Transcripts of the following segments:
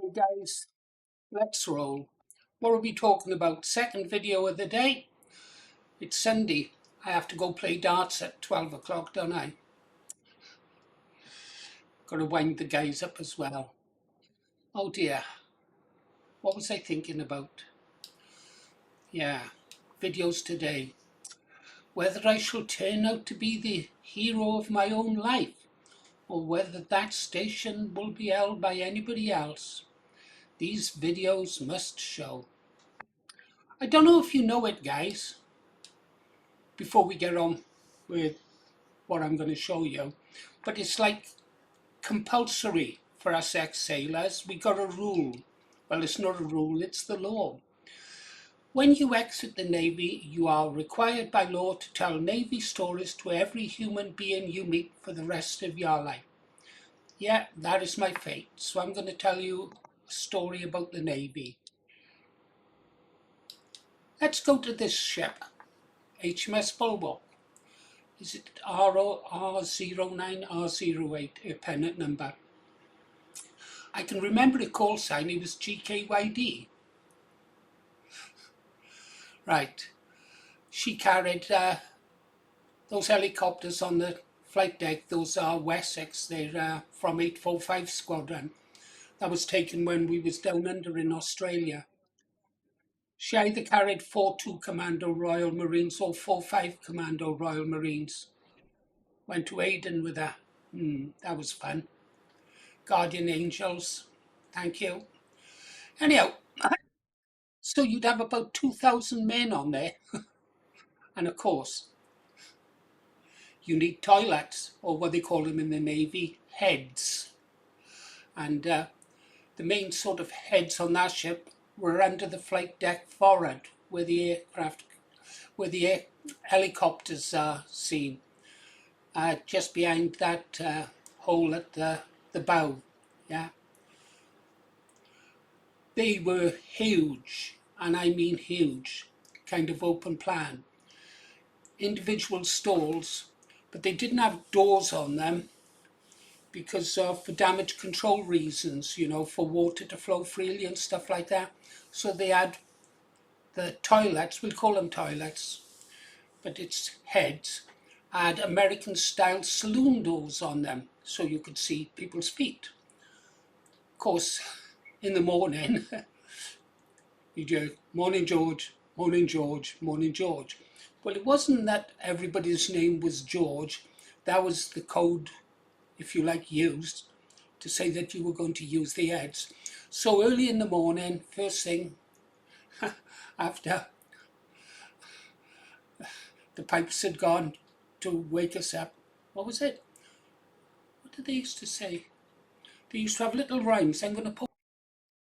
Hey guys, let's roll. What are we talking about? Second video of the day. It's Sunday. I have to go play darts at 12 o'clock, don't I? Got to wind the guys up as well. Oh dear, what was I thinking about? Yeah, videos today. Whether I shall turn out to be the hero of my own life, or whether that station will be held by anybody else. These videos must show. I don't know if you know it, guys, before we get on with what I'm going to show you, but it's like compulsory for us ex-sailors. We got a rule. Well, it's not a rule, it's the law. When you exit the Navy, you are required by law to tell Navy stories to every human being you meet for the rest of your life. Yeah, that is my fate. So I'm going to tell you a story about the Navy. Let's go to this ship, HMS Bulwark. Is it R09, R08, a pennant number? I can remember the call sign, it was GKYD. Right. She carried those helicopters on the flight deck. Those are Wessex. They're from 845 Squadron. That was taken when we was down under in Australia. She either carried 42 Commando Royal Marines or 45 Commando Royal Marines. Went to Aden with her. That was fun. Guardian Angels. Thank you. Anyhow, so you'd have about 2,000 men on there. And of course, you need toilets, or what they call them in the Navy, heads. And the main sort of heads on that ship were under the flight deck forward, where the helicopters are seen, just behind that hole at the bow. Yeah, they were huge, and I mean huge, kind of open plan. Individual stalls, but they didn't have doors on them because for damage control reasons, for water to flow freely and stuff like that. So they had the toilets, we'll call them toilets, but it's heads, had American style saloon doors on them so you could see people's feet. Of course, in the morning, you do, morning George, morning George, morning George. Well, it wasn't that everybody's name was George. That was the code, if you like, used to say that you were going to use the heads. So early in the morning, first thing, after the pipes had gone to wake us up, what was it? What did they used to say? They used to have little rhymes. I'm going to put,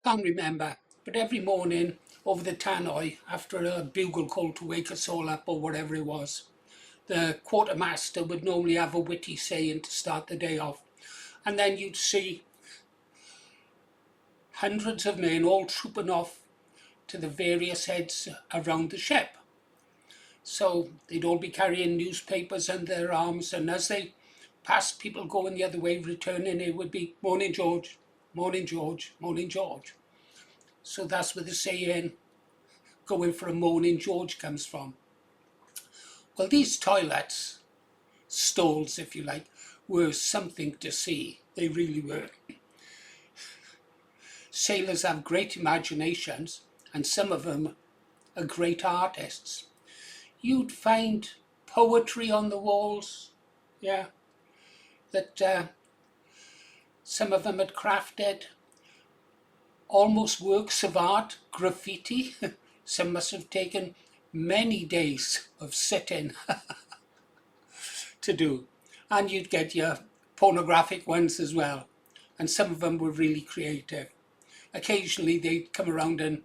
can't remember, but every morning over the tannoy, after a bugle call to wake us all up or whatever it was, the quartermaster would normally have a witty saying to start the day off. And then you'd see hundreds of men all trooping off to the various heads around the ship. So they'd all be carrying newspapers under their arms, and as they passed people going the other way, returning, it would be, morning George, morning George, morning George. So that's where the saying, going for a morning George comes from. Well, these toilets, stalls if you like, were something to see. They really were. Sailors have great imaginations, and some of them are great artists. You'd find poetry on the walls, yeah, that some of them had crafted, almost works of art, graffiti. Some must have taken many days of sitting to do. And you'd get your pornographic ones as well. And some of them were really creative. Occasionally they'd come around and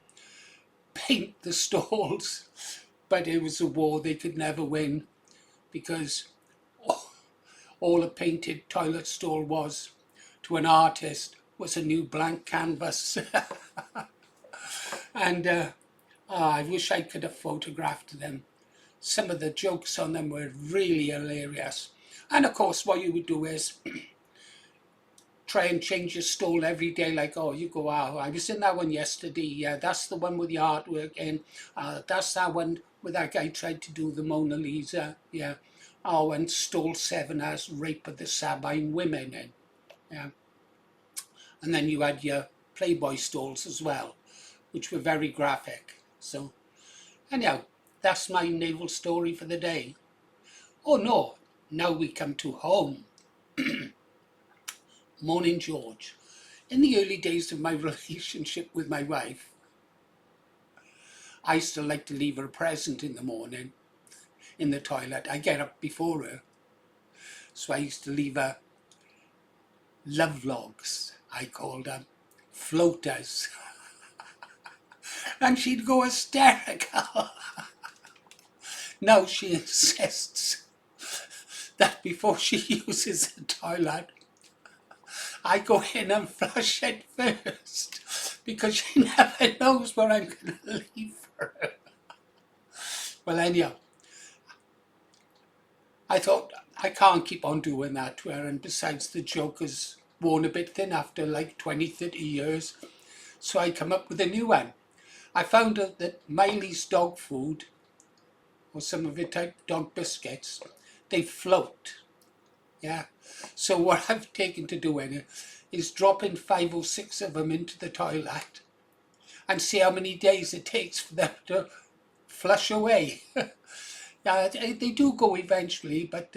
paint the stalls, but it was a war they could never win, because all a painted toilet stall was to an artist was a new blank canvas. And I wish I could have photographed them. Some of the jokes on them were really hilarious. And of course what you would do is try and change your stall every day. Like, oh, you go, oh, I was in that one yesterday. Yeah, that's the one with the artwork, and that's that one where that guy tried to do the Mona Lisa. Yeah. Oh, and stall 7 has rape of the Sabine women in. Yeah. And then you had your Playboy stalls as well, which were very graphic. So, anyhow, that's my naval story for the day. Oh no, now we come to home. Morning, George. In the early days of my relationship with my wife, I used to like to leave her a present in the morning in the toilet. I get up before her, so I used to leave her love logs, I called them, floaters. And she'd go hysterical. Now she insists that before she uses the toilet, I go in and flush it first because she never knows where I'm going to leave her. Well, anyhow, I thought I can't keep on doing that to her, and besides, the joke is worn a bit thin after like 20, 30 years. So I come up with a new one. I found out that Miley's dog food, or some of it type dog biscuits, they float. Yeah. So what I've taken to doing is dropping 5 or 6 of them into the toilet and see how many days it takes for them to flush away. Yeah, they do go eventually, but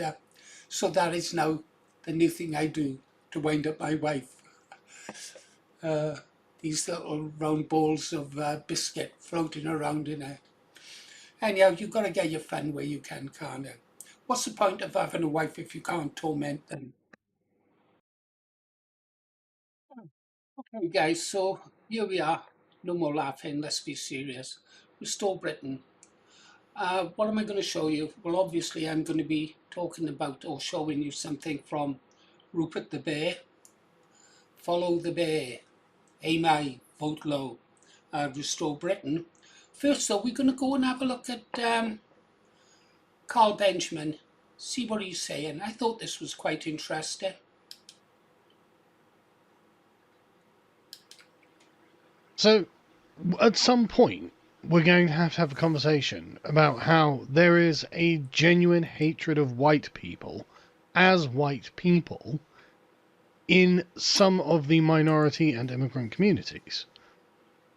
so that is now the new thing I do to wind up my wife. These little round balls of biscuit floating around in her. Anyhow, you've got to get your fun where you can, can't you? What's the point of having a wife if you can't torment them? Okay, guys, so here we are. No more laughing, let's be serious. Restore Britain. What am I going to show you? Well, obviously, I'm going to be talking about or showing you something from Rupert the Bear. Follow the Bear. Aim high, vote low. Restore Britain. First, though, we're going to go and have a look at Carl Benjamin. See what he's saying. I thought this was quite interesting. So, at some point, we're going to have a conversation about how there is a genuine hatred of white people as white people in some of the minority and immigrant communities.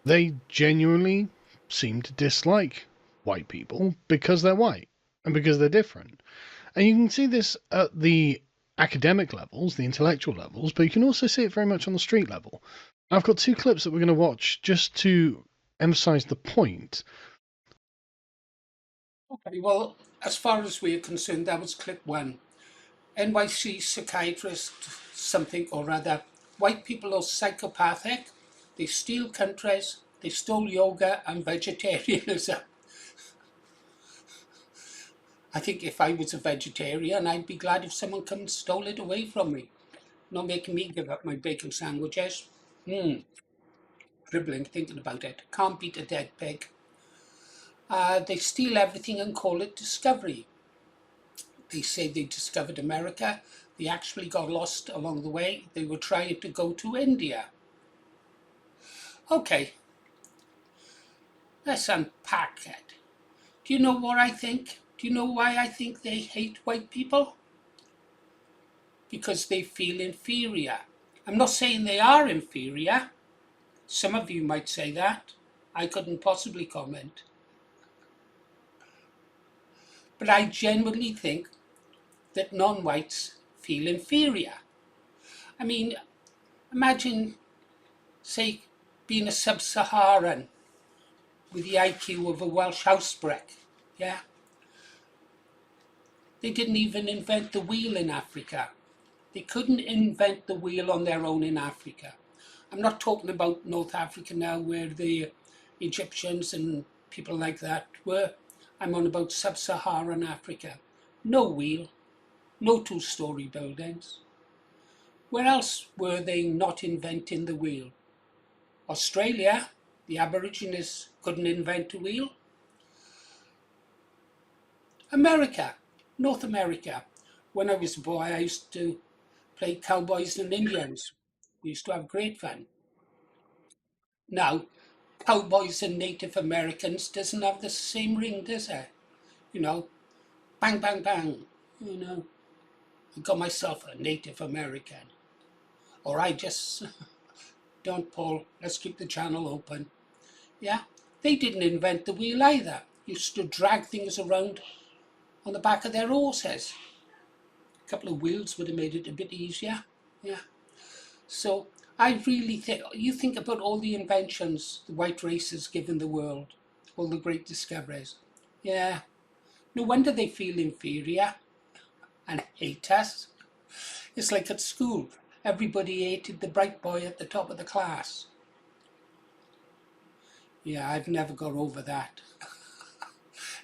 They genuinely seem to dislike white people because they're white and because they're different. And you can see this at the academic levels, the intellectual levels, but you can also see it very much on the street level. I've got 2 clips that we're going to watch just to emphasize the point. Okay, well, as far as we're concerned, that was clip 1. NYC psychiatrist something or other. White people are psychopathic. They steal countries. They stole yoga and vegetarianism. I think if I was a vegetarian, I'd be glad if someone come and stole it away from me. Not making me give up my bacon sandwiches. Dribbling, thinking about it. Can't beat a dead pig. They steal everything and call it discovery. They say they discovered America. They actually got lost along the way. They were trying to go to India. Okay, let's unpack it. Do you know what I think? Do you know why I think they hate white people? Because they feel inferior. I'm not saying they are inferior. Some of you might say that. I couldn't possibly comment. But I genuinely think that non-whites feel inferior. I mean, imagine, say, being a sub-Saharan with the IQ of a Welsh house brick. Yeah? They didn't even invent the wheel in Africa. They couldn't invent the wheel on their own in Africa. I'm not talking about North Africa now where the Egyptians and people like that were. I'm on about sub-Saharan Africa. No wheel, no 2-story buildings. Where else were they not inventing the wheel? Australia, the Aborigines couldn't invent a wheel. America, North America. When I was a boy, I used to play cowboys and Indians. We used to have great fun. Now, cowboys and Native Americans doesn't have the same ring, does it? You know, bang, bang, bang. You know, I got myself a Native American. Or I just, don't, Paul, let's keep the channel open. Yeah, they didn't invent the wheel either. Used to drag things around on the back of their horses. A couple of wheels would have made it a bit easier. Yeah. So I really think, you think about all the inventions the white race has given the world, all the great discoveries. Yeah, no wonder they feel inferior and hate us. It's like at school, everybody hated the bright boy at the top of the class. Yeah, I've never got over that.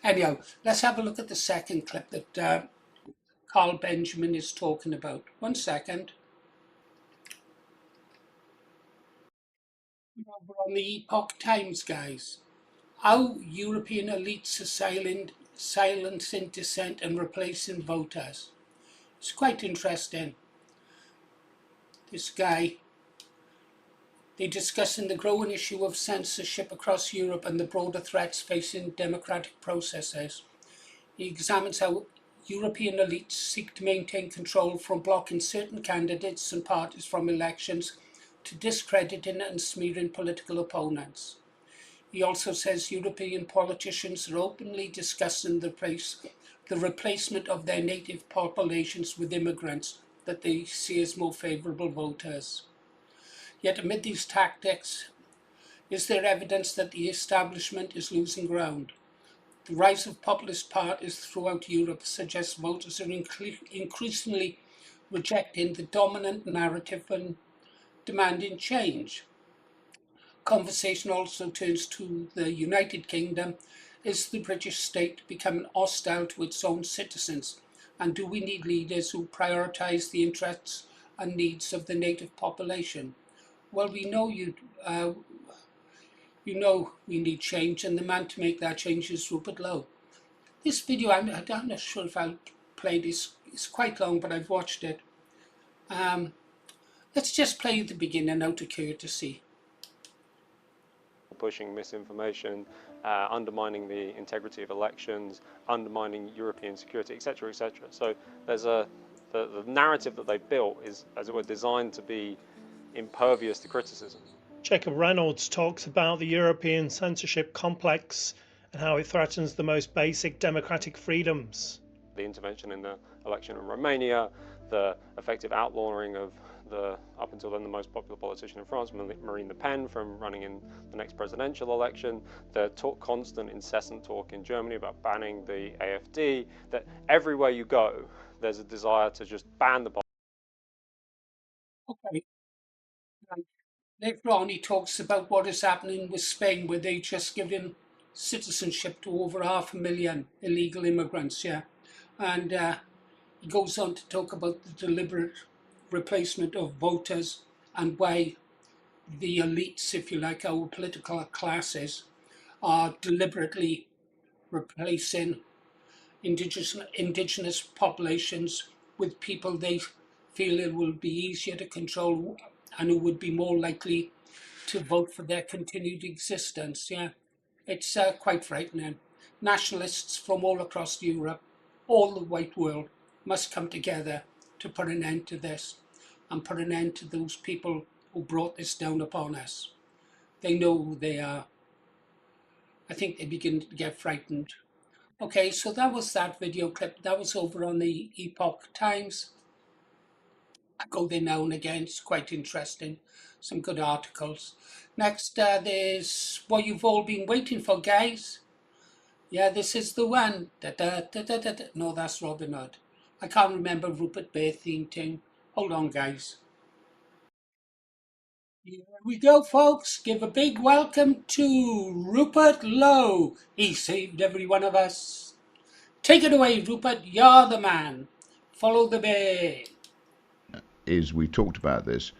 Anyhow, let's have a look at the second clip that Carl Benjamin is talking about. 1 second. We're on the Epoch Times, guys. How European elites are silencing dissent and replacing voters. It's quite interesting. This guy, they're discussing the growing issue of censorship across Europe and the broader threats facing democratic processes. He examines how European elites seek to maintain control from blocking certain candidates and parties from elections to discrediting and smearing political opponents. He also says European politicians are openly discussing the replacement of their native populations with immigrants that they see as more favourable voters. Yet amid these tactics, is there evidence that the establishment is losing ground? The rise of populist parties throughout Europe suggests voters are increasingly rejecting the dominant narrative and demanding change. Conversation also turns to the United Kingdom. Is the British state becoming hostile to its own citizens? And do we need leaders who prioritise the interests and needs of the native population? Well, we know we need change, and the man to make that change is Rupert Lowe. This video, I'm not sure if I'll play this. It's quite long, but I've watched it. Let's just play the beginning out of courtesy. Pushing misinformation, undermining the integrity of elections, undermining European security, etc., etc. So there's the narrative that they built is, as it were, designed to be impervious to criticism. Jacob Reynolds talks about the European censorship complex and how it threatens the most basic democratic freedoms. The intervention in the election in Romania, the effective outlawing of up until then the most popular politician in France, Marine Le Pen, from running in the next presidential election, the constant incessant talk in Germany about banning the AfD, that everywhere you go there's a desire to just ban the party. Okay. Later on he talks about what is happening with Spain, where they just given citizenship to over 500,000 illegal immigrants, yeah. And he goes on to talk about the deliberate replacement of voters and why the elites, if you like, our political classes, are deliberately replacing indigenous populations with people they feel it will be easier to control and who would be more likely to vote for their continued existence. Yeah, it's quite frightening. Nationalists from all across Europe, all the white world, must come together to put an end to this and put an end to those people who brought this down upon us. They know who they are. I think they begin to get frightened. Okay, so that was that video clip. That was over on the Epoch Times. I go there now and again. It's quite interesting. Some good articles. Next, there's what you've all been waiting for, guys. Yeah, this is the one. Da, da, da, da, da, da. No, that's Robin Hood. I can't remember Rupert Bear theme tune. Hold on, guys. Here we go, folks. Give a big welcome to Rupert Lowe. He saved every one of us. Take it away, Rupert. You're the man. Follow the bear. Is we talked about this.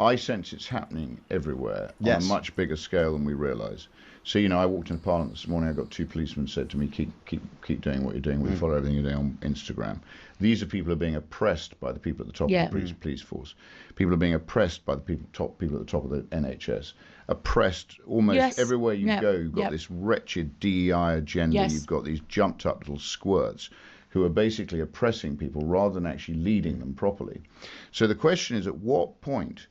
I sense it's happening everywhere on Yes. a much bigger scale than we realise. So, I walked into Parliament this morning, I got 2 policemen said to me, keep doing what you're doing, we follow everything you're doing on Instagram. These are people who are being oppressed by the people at the top of the police force. People are being oppressed by the people at the top of the NHS. Oppressed almost everywhere you go. You've got this wretched DEI agenda. You've got these jumped up little squirts who are basically oppressing people rather than actually leading them properly. So the question is, at what point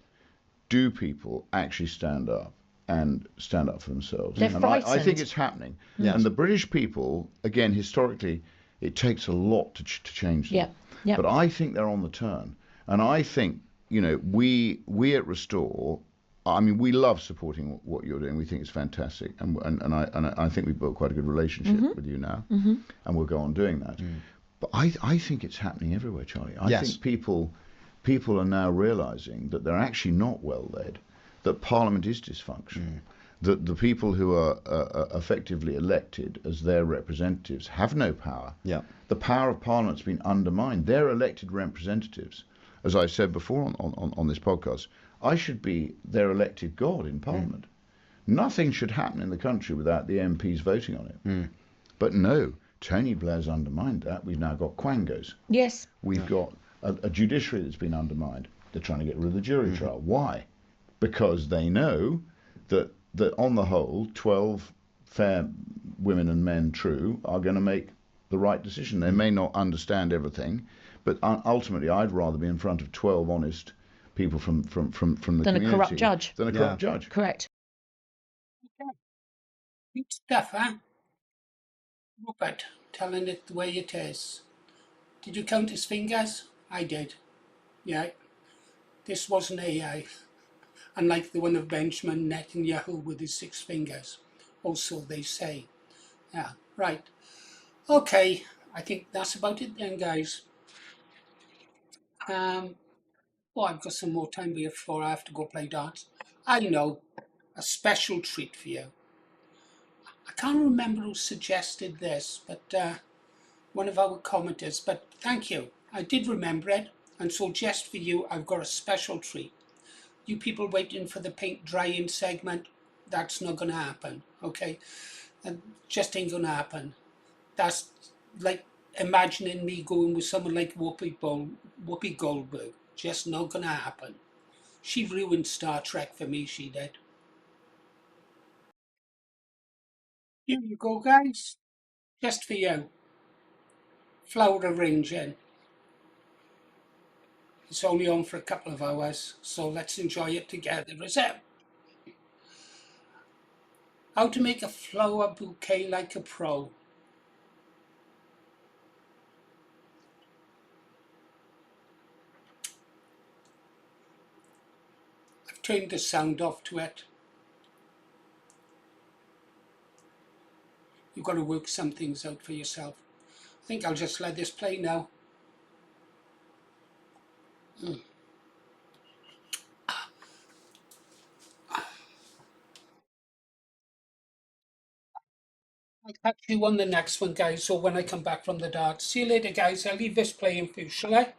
do people actually stand up for themselves? They're frightened. I think it's happening. Yes. And the British people, again, historically, it takes a lot to change them. But I think they're on the turn. And I think, we at Restore, we love supporting what you're doing. We think it's fantastic. And I think we've built quite a good relationship with you now. And we'll go on doing that. But I think it's happening everywhere, Charlie. I think people are now realising that they're actually not well led, that Parliament is dysfunctional, that the people who are effectively elected as their representatives have no power. Yeah. The power of Parliament's been undermined. They're elected representatives. As I said before on this podcast, I should be their elected God in Parliament. Nothing should happen in the country without the MPs voting on it. But no, Tony Blair's undermined that. We've now got quangos. Yes. We've got a judiciary that's been undermined. They're trying to get rid of the jury trial. Why? Because they know that on the whole, 12 fair women and men true are going to make the right decision. They may not understand everything, but ultimately I'd rather be in front of 12 honest people from the community Than a corrupt judge. Than a corrupt judge. Correct. Good stuff, huh? Rupert, telling it the way it is. Did you count his fingers? I did. Yeah. This wasn't AI. Unlike the one of Benjamin Netanyahu with his 6 fingers. Also, they say. Yeah, right. Okay, I think that's about it then, guys. I've got some more time before I have to go play darts. I know, a special treat for you. I can't remember who suggested this, but one of our commenters, but thank you. I did remember it, and so just for you, I've got a special treat. You people waiting for the paint drying segment, that's not going to happen, okay? And just ain't going to happen. That's like imagining me going with someone like Whoopi Goldberg. Just not going to happen. She ruined Star Trek for me, she did. Here you go, guys. Just for you. Flower arranging. It's only on for a couple of hours, so let's enjoy it together, is it? How to make a flower bouquet like a pro. I've turned the sound off to it. You've got to work some things out for yourself. I think I'll just let this play now. I'll catch you on the next one, guys, so when I come back from the darts. See you later, guys. I'll leave this playing for you, shall I?